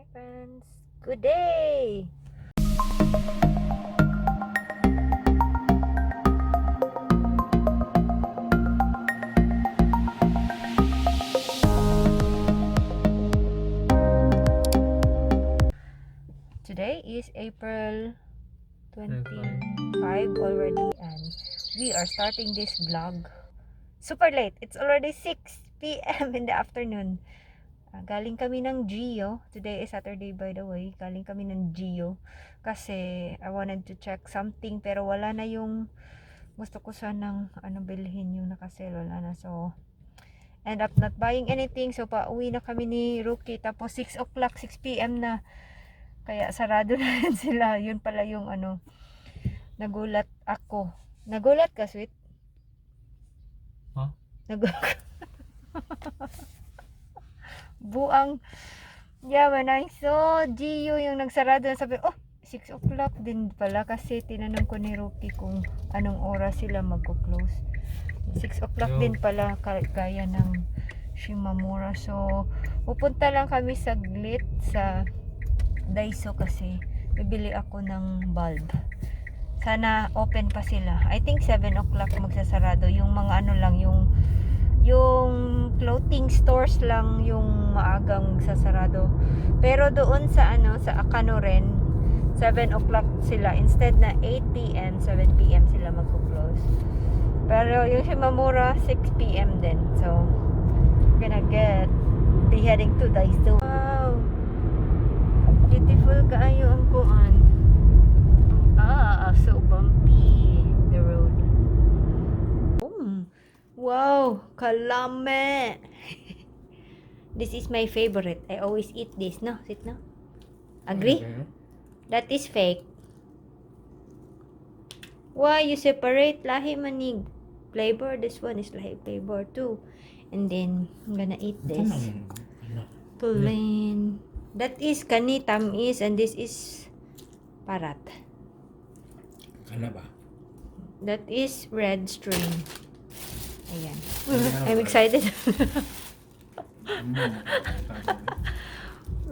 Hi friends, good day! Today is April 25 already and we are starting this vlog super late. It's already 6 p.m. in the afternoon. Galing kami ng Gio. Today is Saturday by the way. Galing kami ng Gio kasi I wanted to check something pero wala na yung gusto ko sanang bilhin yung nakasale. Wala na. So end up not buying anything. So pauwi na kami ni Rookie. Tapos 6 o'clock, 6 p.m. na. Kaya sarado na rin sila. Yun pala yung nagulat ako. Nagulat ka, sweet? Huh? Nagulat. Buang. Yeah, when I saw Gio yung nagsarado, sabi, oh, 6 o'clock din pala kasi tinanong ko ni Rookie kung anong oras sila magko-close. 6 o'clock din pala kaya ng Shimamura. So, pupunta lang kami saglit sa Daiso kasi bibili ako ng bulb. Sana open pa sila. I think 7 o'clock magsasarado. Yung mga lang, yung clothing stores lang yung maagang sasarado. Pero doon sa sa Akano rin 7 o'clock sila instead na 8 p.m. 7 p.m. sila magko-close. Pero yung Shimamura 6 p.m. din. So gonna be heading to Daiso. Wow. Beautiful kaayo ang kuan. So bumpy the road. Wow, kalame. This is my favorite. I always eat this, no? Sit, no? Agree? Okay. That is fake. Why you separate lahi manig flavor? This one is lahi flavor too. And then I'm gonna eat this. Plain. That is kani tamis and this is parat. Ano ba? That is red string. Ayan. I'm excited.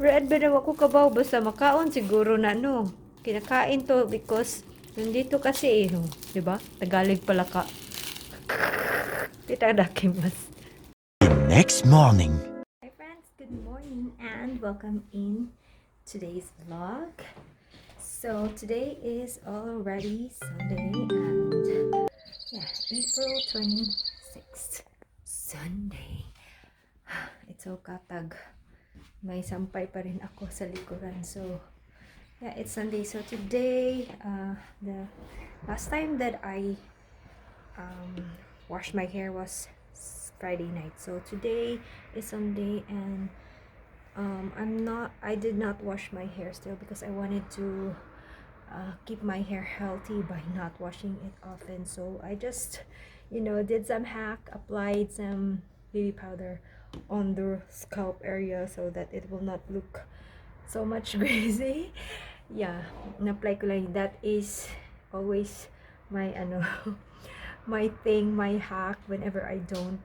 Red ba naman ko kabaw basta makaon siguro na kinakain to because nandito kasi diba? Tagalog pala ka. Itadakimasu. Next morning. Hi friends, good morning and welcome in today's vlog. So today is already Sunday and April 26th. Sunday. It's so katag. May sampay pa rin ako sa likuran. So it's Sunday. So today, the last time that I washed my hair was Friday night. So today is Sunday and I did not wash my hair still because I wanted to keep my hair healthy by not washing it often. So I just did some hack, applied some baby powder on the scalp area so that it will not look so much greasy. Na-apply ko lang. That is always my my thing, my hack whenever I don't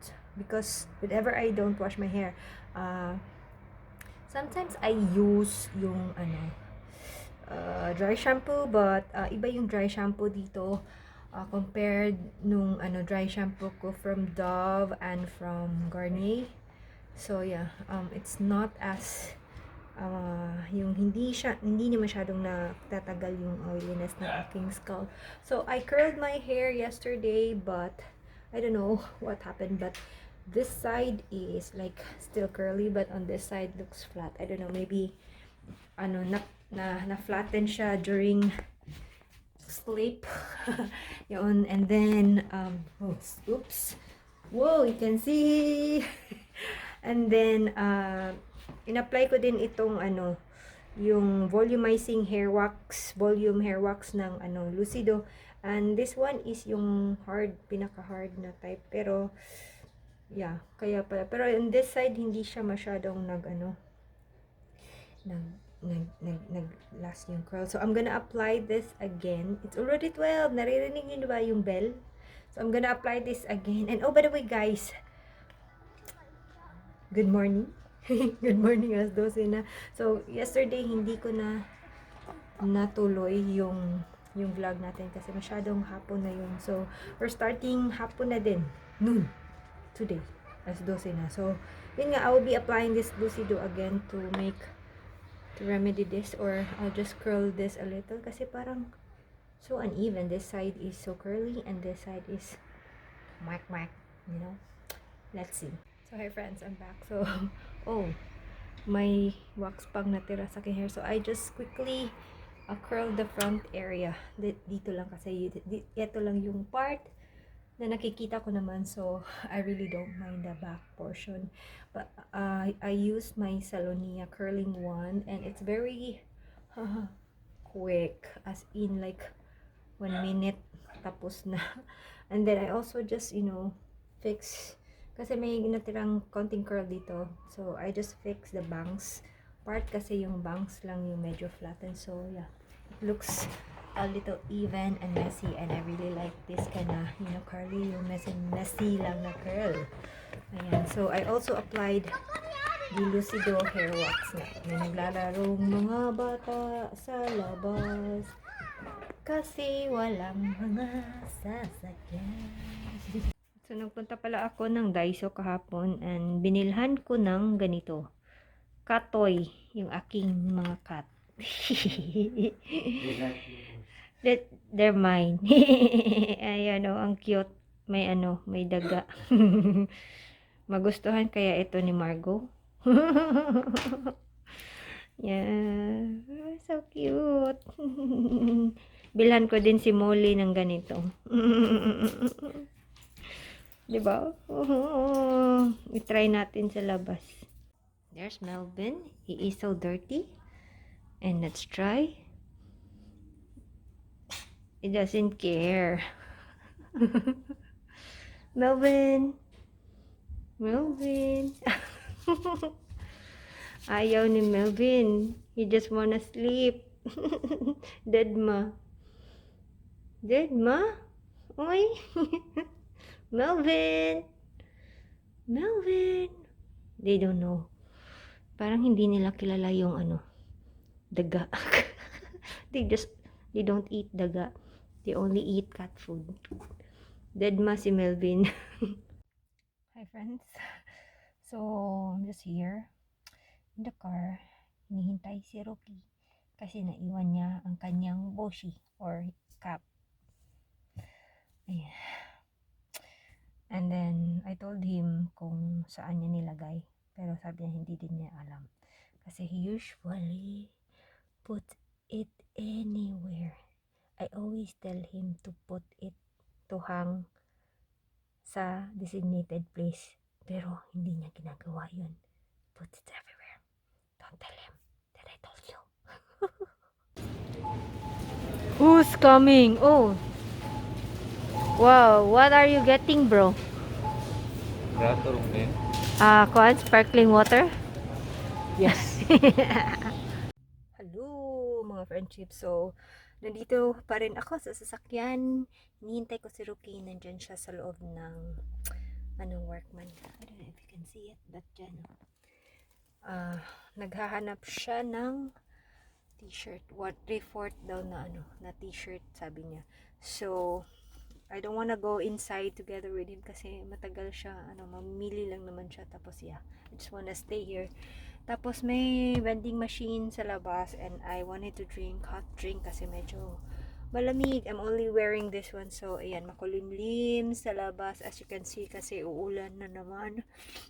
wash my hair. Sometimes I use yung dry shampoo but iba yung dry shampoo dito compared nung dry shampoo ko from Dove and from Garnier. So it's not as yung hindi na masyadong natatagal yung oiliness ng aking scalp. So I curled my hair yesterday but I don't know what happened, but this side is like still curly but on this side looks flat. I don't know, maybe na flatten siya during sleep. Yun, and then oops, whoa, you can see. And then in-apply ko din itong yung volumizing hair wax, volume hair wax ng Lucido, and this one is yung pinaka hard na type, pero kaya pala, pero on this side hindi siya masyadong nag last yung curl. So I'm gonna apply this again. It's already 12. Naririnig niyo ba yung bell? So I'm gonna apply this again. And oh, by the way guys, good morning. Good morning, alas 12 na. So, yesterday hindi ko na natuloy yung vlog natin kasi masyadong hapon na yun. So, we're starting hapon na din. Noon. Today. Alas 12 na. So, yun nga, I will be applying this Lucido again to remedy this, or I'll just curl this a little kasi parang so uneven. This side is so curly and this side is whack, you know. Let's see. So, hi friends, I'm back. So, oh, may wax pang natira sa aking hair. So, I just quickly curl the front area. Dito lang kasi, ito lang yung part na nakikita ko naman. So, I really don't mind the back portion. But, I used my Salonia curling wand and it's very quick. As in, like, 1 minute, tapos na. And then, I also just, fix kasi may natirang konting curl dito. So, I just fix the bangs part kasi yung bangs lang yung medyo flattened. So, yeah. It looks a little even and messy. And I really like this kind of, curly, yung messy lang na curl. Ayan. So, I also applied the Lucido hair wax na. May naglalarong mga bata sa labas kasi walang mga sasakyan. So, nagpunta pala ako ng Daiso kahapon and binilhan ko ng ganito. Katoy, yung aking mga cat. They're mine. Ayan o, ang cute. May may daga. Magustuhan kaya ito ni Margo. Yeah, so cute. Bilhan ko din si Molly ng ganito. Diba? I-try natin sa labas. There's Melvin. He is so dirty. And let's try. He doesn't care. Melvin. Ayaw ni Melvin. He just wanna sleep. Deadma. Oy. Melvin. They don't know. Parang hindi nila kilala yung daga. They don't eat daga. They only eat cat food. Deadma si Melvin. Hi friends. So, I'm just here in the car. Hinihintay si Rocky kasi naiwan niya ang kanyang boshi or cap. Ayan. And then, I told him kung saan niya nilagay. Pero sabi niya, hindi din niya alam. Kasi he usually put it anywhere. I always tell him to put it, to hang sa designated place. Pero hindi niya ginagawa yun. Put it everywhere. Don't tell him that I told you. Who's coming? Oh. Wow, what are you getting, bro? Sparkling water? Yes. Hello, mga friendships. So, nandito pa rin ako sa sasakyan. Hinihintay ko si Rookie. Nandyan siya sa loob ng workman. I don't know if you can see it, but dyan. Naghahanap siya ng t-shirt. 3/4 daw na na t-shirt, sabi niya. So, I don't wanna go inside together with him kasi matagal siya, mamili lang naman siya. Tapos yeah, I just wanna stay here. Tapos may vending machine sa labas and I wanted to drink hot drink kasi medyo malamig. I'm only wearing this one. So, ayan, makulimlim sa labas as you can see kasi uulan na naman.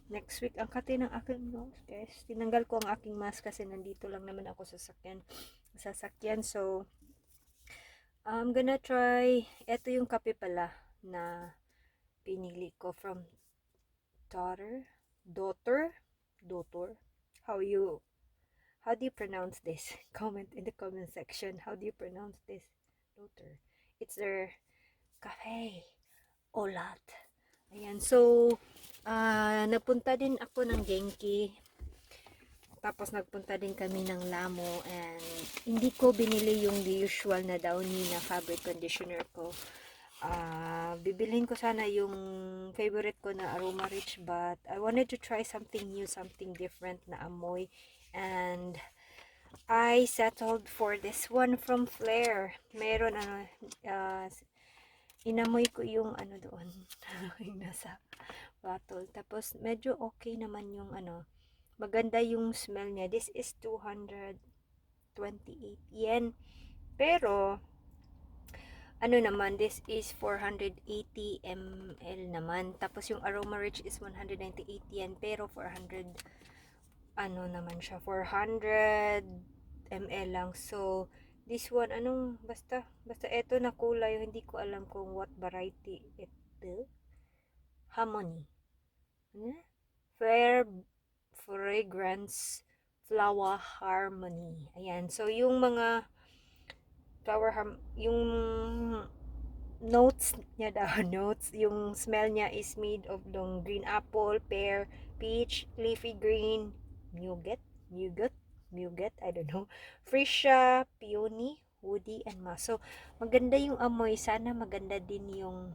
Next week, ang kati ng aking nose, guys. Tinanggal ko ang aking mask kasi nandito lang naman ako sa sasakyan. So, I'm gonna try, eto yung kape pala na pinili ko from daughter. How do you pronounce this? Comment in the comment section. How do you pronounce this? Daughter. It's their cafe. Olat. Ayan. So, napunta din ako ng Genki. Tapos nagpunta din kami ng Lamo and hindi ko binili yung the usual na Downy na fabric conditioner ko. Bibilhin ko sana yung favorite ko na Aroma Rich, but I wanted to try something new, something different na amoy, and I settled for this one from Flair. Meron inamoy ko yung doon yung nasa bottle, tapos medyo okay naman yung maganda yung smell niya. This is 228 yen, pero naman, this is 480 ml naman. Tapos yung Aroma Rich is 198 yen, pero 400 naman siya, 400 ml lang. So this one, basta eto na kulay, hindi ko alam kung what variety ito. Harmony. Fair Fragrance Flower Harmony. Ayan. So yung mga yung notes niya daw, notes, yung smell niya is made of green apple, pear, peach, leafy green, nougat, I don't know, freesia, peony, woody, and musk. So maganda yung amoy. Sana maganda din yung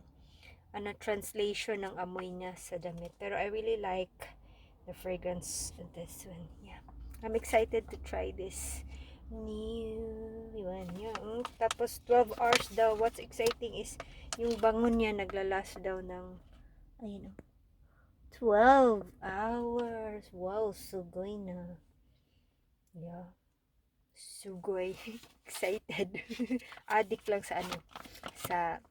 translation ng amoy niya sa damit. Pero I really like the fragrance of this one. Yeah, I'm excited to try this new one. Tapos 12 hours daw. What's exciting is yung bangon niya naglalast daw ng 12 hours. Wow, sugoy na. Yeah, sugoy. Excited. Addict lang sa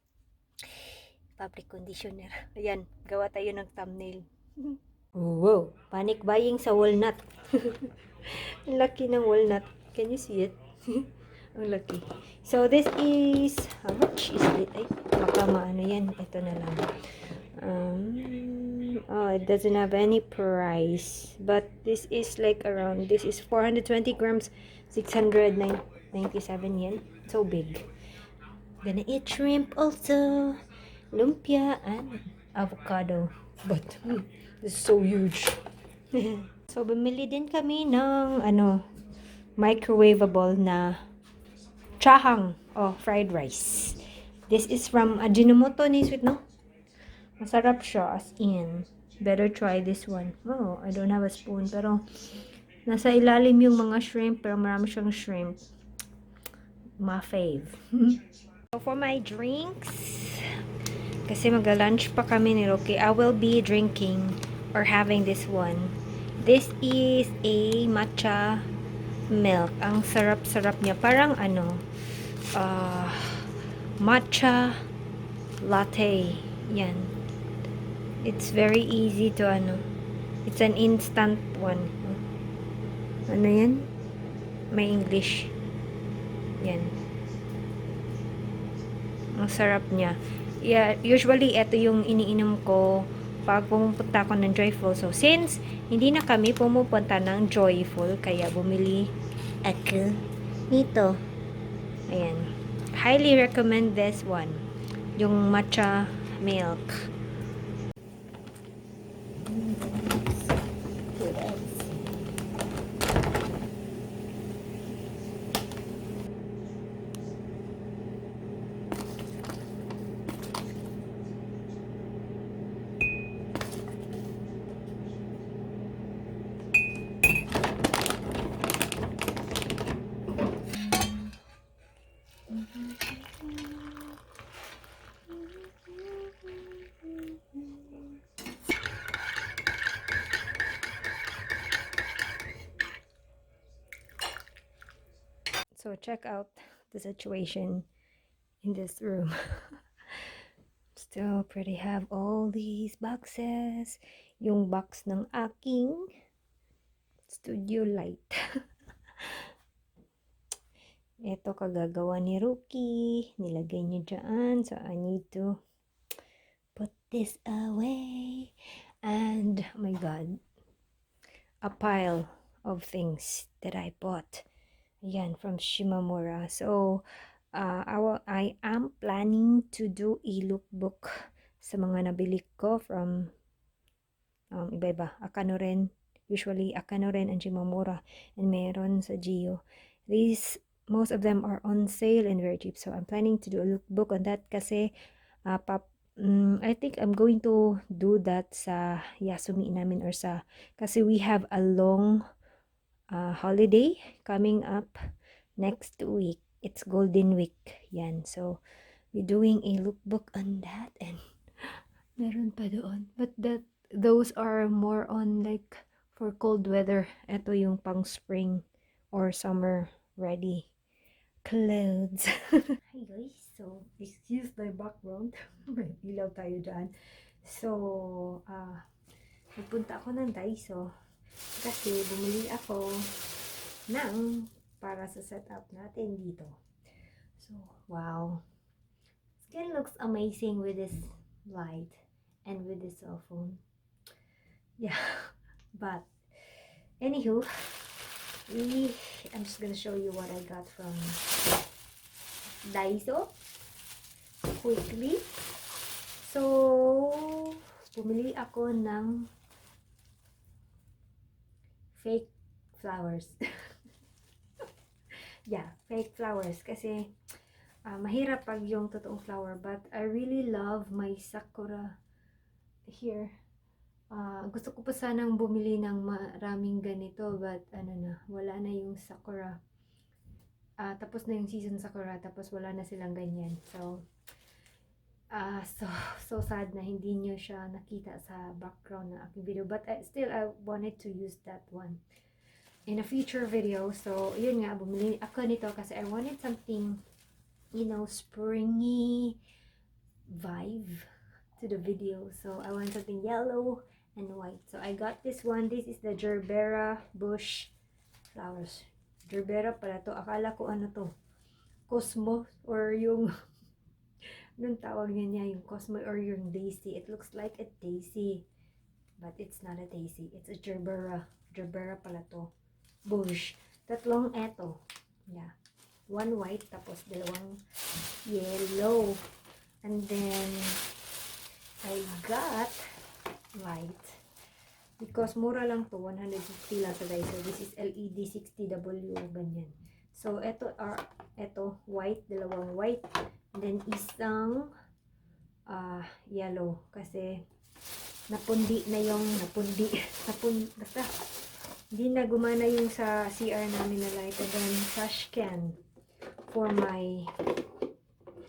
fabric conditioner. Ayan, gawa tayo ng thumbnail. Wow, panic buying sa walnut. Ang laki ng walnut. Can you see it? Ang laki. So this is, how much is it? Ay, baka maano yan. Ito na lang. It doesn't have any price, but this is like around, this is 420 grams, 697 yen. So big. Gonna eat shrimp also, lumpia, and avocado. But this is so huge. So bumili din kami ng microwavable na chahang fried rice. This is from Ajinomoto ni sweet, no? Masarap siya, as in. Better try this one. Oh, I don't have a spoon, pero nasa ilalim yung mga shrimp, pero marami siyang shrimp. My fave. So for my drinks, kasi mag-lunch pa kami ni Rocky, I will be drinking or having this one. This is a matcha milk. Ang sarap-sarap niya. Parang matcha latte. Yan. It's very easy to it's an instant one. Ano yan? May English. Yan. Ang sarap niya. Yeah, usually ito yung iniinom ko pag pumupunta ako ng Joyful. So since hindi na kami pumupunta ng Joyful, kaya bumili ako nito. Ayan. Highly recommend this one. Yung matcha milk. So check out the situation in this room. Still pretty, have all these boxes. Yung box ng aking studio light. Ito kagagawa ni Rookie. Nilagay niya dyan. So I need to put this away. And oh my god, a pile of things that I bought. Ayan, from Shimamura. So I am planning to do a lookbook sa mga nabili ko from iba-iba. Akano rin, usually Akano rin and Shimamura, and meron sa Gio. Most of them are on sale and very cheap. So I'm planning to do a lookbook on that kasi I think I'm going to do that sa Yasumi namin or sa, kasi we have a long holiday coming up next week. It's Golden Week. Yan. So, we're doing a lookbook on that and meron pa doon. But those are more on like for cold weather. Ito yung pang spring or summer ready clothes. Hi guys, so excuse my background. May ilaw tayo dyan. So, nagpunta ako ng Daiso kasi bumili ako ng para sa setup natin dito. So, wow. Skin looks amazing with this light and with this cell phone. Yeah, but anywho, I'm just gonna show you what I got from Daiso quickly. So, bumili ako ng fake flowers. Yeah, fake flowers kasi mahirap pag yung totoong flower, but I really love my sakura here. Gusto ko pa sanang bumili ng maraming ganito, but wala na yung sakura. Tapos na yung season sakura, tapos wala na silang ganyan. So, so sad na hindi nyo siya nakita sa background ng aking video. But still, I wanted to use that one in a future video. So, yun nga, bumili ako nito kasi I wanted something, springy vibe to the video. So, I want something yellow and white. So, I got this one. This is the Gerbera Bush flowers. Gerbera pala to. Akala ko to. Cosmo or yung anong tawag niya, yung Cosmo or yung daisy. It looks like a daisy, but it's not a daisy. It's a Gerbera. Gerbera pala to. Bush. Tatlong eto. Yeah. One white, tapos dalawang yellow. And then, I got white. Because mura lang to, 150 lang sa Daiso. This is LED 60W, ganyan. So, eto white, dalawang white. And then, isang yellow. Kasi, basta, hindi na gumana yung sa CR namin na light. And then, trash can for my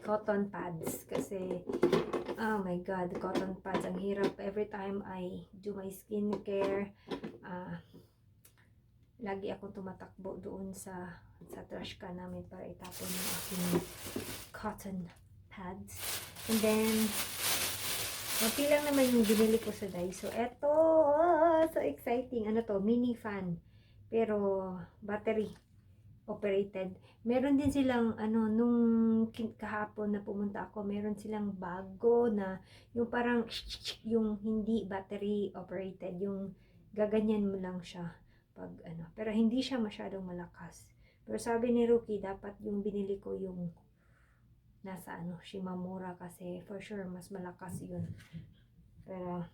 cotton pads. Kasi, oh my god, cotton pads, ang hirap. Every time I do my skincare, lagi akong tumatakbo doon sa trash can namin para itapon yung aking cotton pads. And then, okay lang naman yung binili ko sa Daiso. Eto, so exciting. Ano to? Mini fan. Pero, battery operated. Meron din silang, nung kahapon na pumunta ako, meron silang bago na, yung parang, yung hindi battery operated, yung gaganyan mo lang siya. Pag, pero hindi siya masyadong malakas. Pero sabi ni Ruki, dapat yung binili ko yung nasa Shimamura kasi for sure mas malakas yun. Pero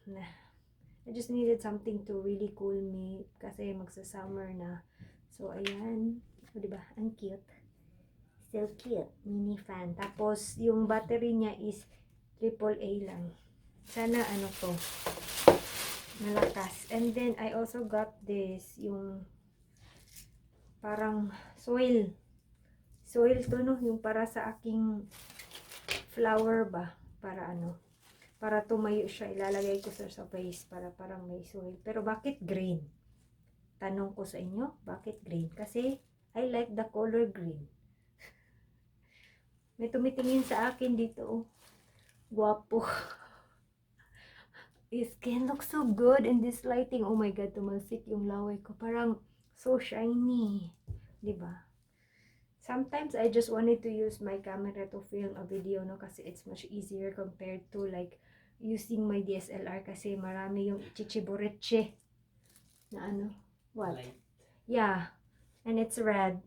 I just needed something to really cool me kasi magsa-summer na. So ayan, diba? Ang cute. So cute. Mini fan. Tapos yung battery niya is AAA lang. Sana to malakas. And then I also got this, yung parang soil to, no? Yung para sa aking flower ba? Para tumayo siya. Ilalagay ko sa face para parang may soil. Pero bakit green? Tanong ko sa inyo, bakit green? Kasi I like the color green. May tumitingin sa akin dito. Oh. Guwapo. His skin looks so good in this lighting. Oh my god, tumalsik yung laway ko. Parang so shiny. Diba? Sometimes I just wanted to use my camera to film a video, no? Kasi it's much easier compared to like using my DSLR kasi marami yung chichiboreche na what? Light. Yeah. And it's red.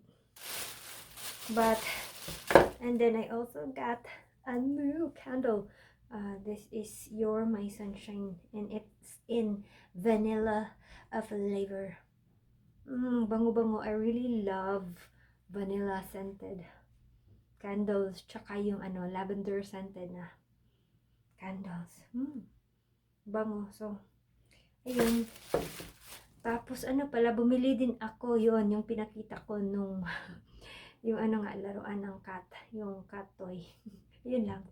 But, and then I also got a new candle. This is You're My Sunshine. And it's in vanilla flavor. Bango-bango. I really love vanilla scented candles, tsaka yung lavender scented na candles. Bango. So, ayun. Tapos, ano pala, bumili din ako yon yung pinakita ko nung, yung ano nga, laruan ng cat. Yung cat toy. Yun lang.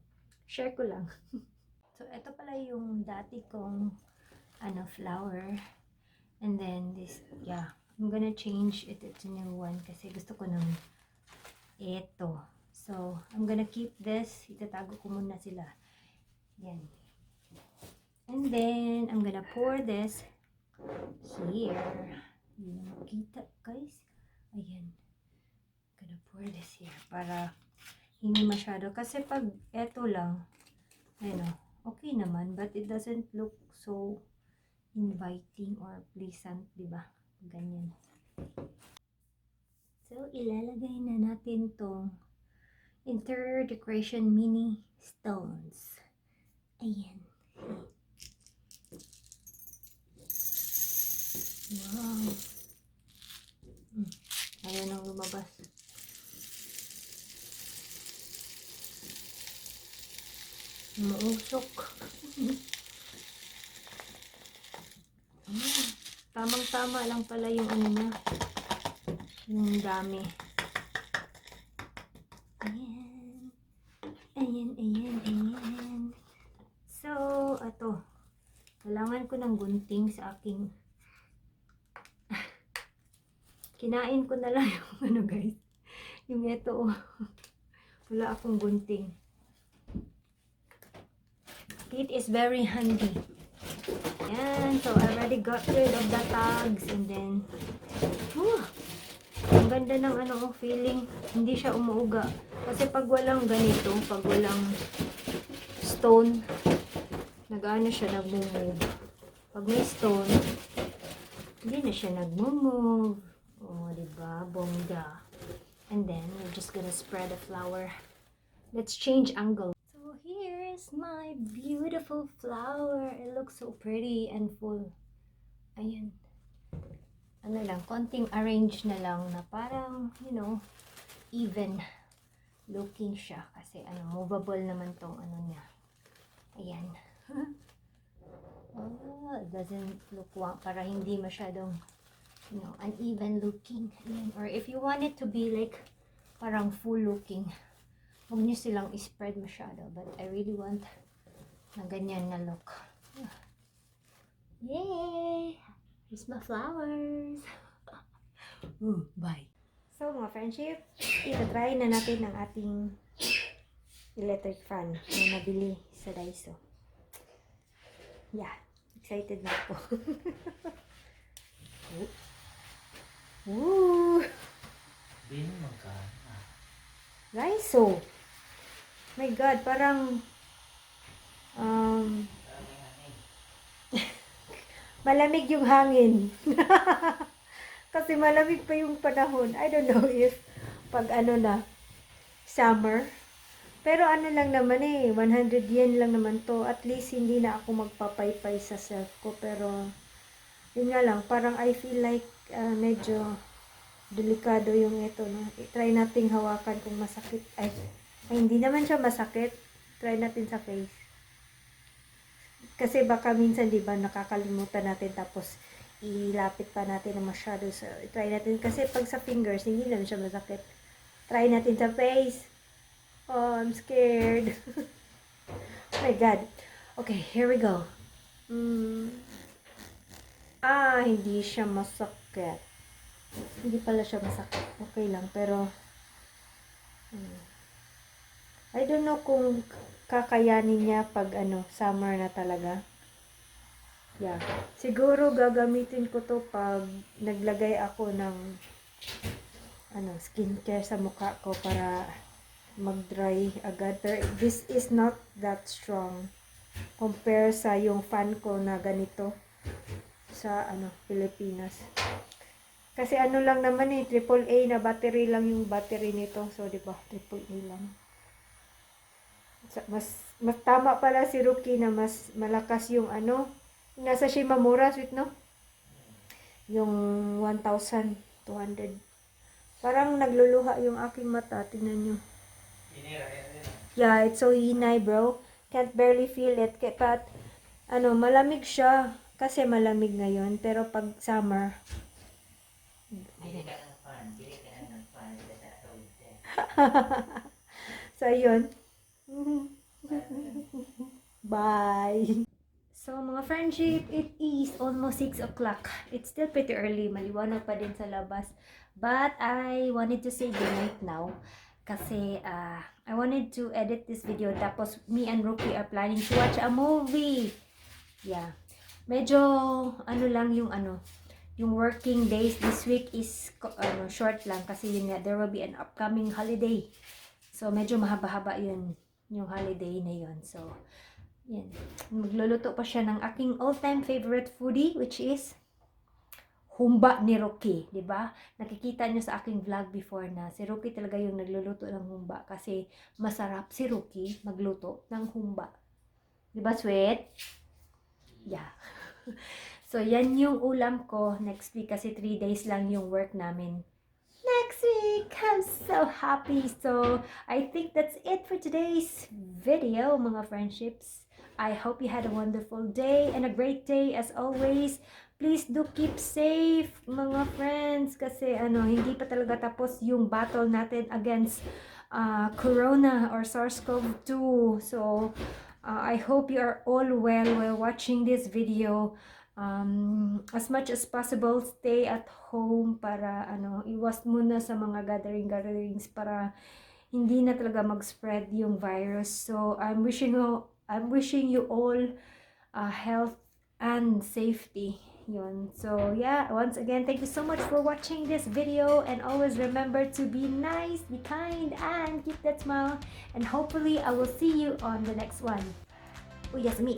Share ko lang. So, ito pala yung dati kong, ano, flower. And then, this, yeah. I'm gonna change it to new one kasi gusto ko ng ito. So, I'm gonna keep this. Itatago ko muna sila. Yan. And then, I'm gonna pour this here. Yung kita, guys. Ayan. I'm gonna pour this here para hindi masyado. Kasi pag eto lang, ano, okay naman. But it doesn't look so inviting or pleasant, diba? Ganyan. So, ilalagay na natin tong interior decoration mini stones. Ayan. Wow. Ayan ang lumabas. Mausok. Tamang-tama lang pala yung ano niya. Yung dami. Ayan. Ayan, ayan, ayan. So, ato. Kailangan ko ng gunting sa aking kinain ko na lang yung ano guys. Yung ito. Wala akong gunting. It is very handy. Ayan. So, I already got rid of the tags. And then, ang ganda ng ano, feeling. Hindi siya umuuga. Kasi pag walang ganito, pag walang stone, nag-ano siya, nag-move. Pag may stone, hindi na siya nag-move. Oh, diba? Bongga. And then, we're just gonna spread the flower. Let's change angle. So, here's my beautiful flower. It looks so pretty and full. Ayan. Ano lang, konting arrange na lang na parang, you know, even looking siya. Kasi, ano, movable naman tong ano niya. Ayan. Oh, it doesn't look para hindi masyadong, you know, uneven looking. Ayan. Or if you want it to be like, parang full looking, huwag nyo silang spread masyado. But I really want na ganyan na look. Yay! Here's my flowers. Bye. So, mga friendship, itatry na natin ang ating electric fan na nabili sa Daiso. Yeah, excited na ako. Woo! Din magkana. Daiso. My God, parang malamig yung hangin. Kasi malamig pa yung panahon. I don't know if pag ano na, summer. Pero ano lang naman 100 yen lang naman to. At least hindi na ako magpapaypay sa self ko. Pero, yun nga lang, parang I feel like medyo delikado yung ito. No? Try nating hawakan kung masakit. Ay, hindi naman siya masakit. Try natin sa face. Kasi baka minsan, di ba, nakakalimutan natin tapos ilapit pa natin na masyado. So, try natin. Kasi pag sa fingers, hindi naman siya masakit. Try natin sa face. Oh, I'm scared. Oh my God. Okay, here we go. Hindi siya masakit. Hindi pala siya masakit. Okay lang, pero I don't know kung kakayanin niya pag summer na talaga. Yeah. Siguro gagamitin ko to pag naglagay ako ng skincare sa mukha ko para mag-dry agad. Pero this is not that strong compare sa yung fan ko na ganito sa Pilipinas. Kasi lang naman AAA na battery lang yung battery nito. So, di ba? AAA lang. Mas tama pala si Ruki na mas malakas yung nasa Shimamura, sweet, no? Yung 1,200. Parang nagluluha yung aking mata. Tingnan nyo. Yeah, it's so hinay, bro. Can't barely feel it. But, malamig siya. Kasi malamig ngayon. Pero pag summer, Bili ka ng fan. Bili ka ng fan. so, yun. Bye! So, mga friendship, it is almost 6 o'clock. It's still pretty early. Maliwanag pa din sa labas. But, I wanted to say goodnight now. Kasi, I wanted to edit this video. Tapos, me and Rookie are planning to watch a movie. Yeah. Medyo, lang yung working days this week is, short lang. Kasi yun nga, there will be an upcoming holiday. So, medyo mahaba-haba yun, yung holiday na yun. So, yan. Magluluto pa siya ng aking all-time favorite foodie, which is humba ni Rookie, di ba? Nakikita niyo sa aking vlog before na si Rookie talaga yung nagluluto ng humba kasi masarap si Rookie magluto ng humba. Di ba, sweet? Yeah. So, yan yung ulam ko next week kasi 3 days lang yung work namin next week. I'm so happy. So, I think that's it for today's video, mga friendships. I hope you had a wonderful day and a great day as always. Please do keep safe, mga friends, kasi hindi pa talaga tapos yung battle natin against Corona or SARS-CoV-2. So, I hope you are all well while watching this video. As much as possible, stay at home para iwas muna sa mga gatherings para hindi na talaga mag-spread yung virus. So, I'm wishing you all health and safety. Yun. So, yeah, once again, thank you so much for watching this video, and always remember to be nice, be kind, and keep that smile, and hopefully I will see you on the next one. Oh, yes, me.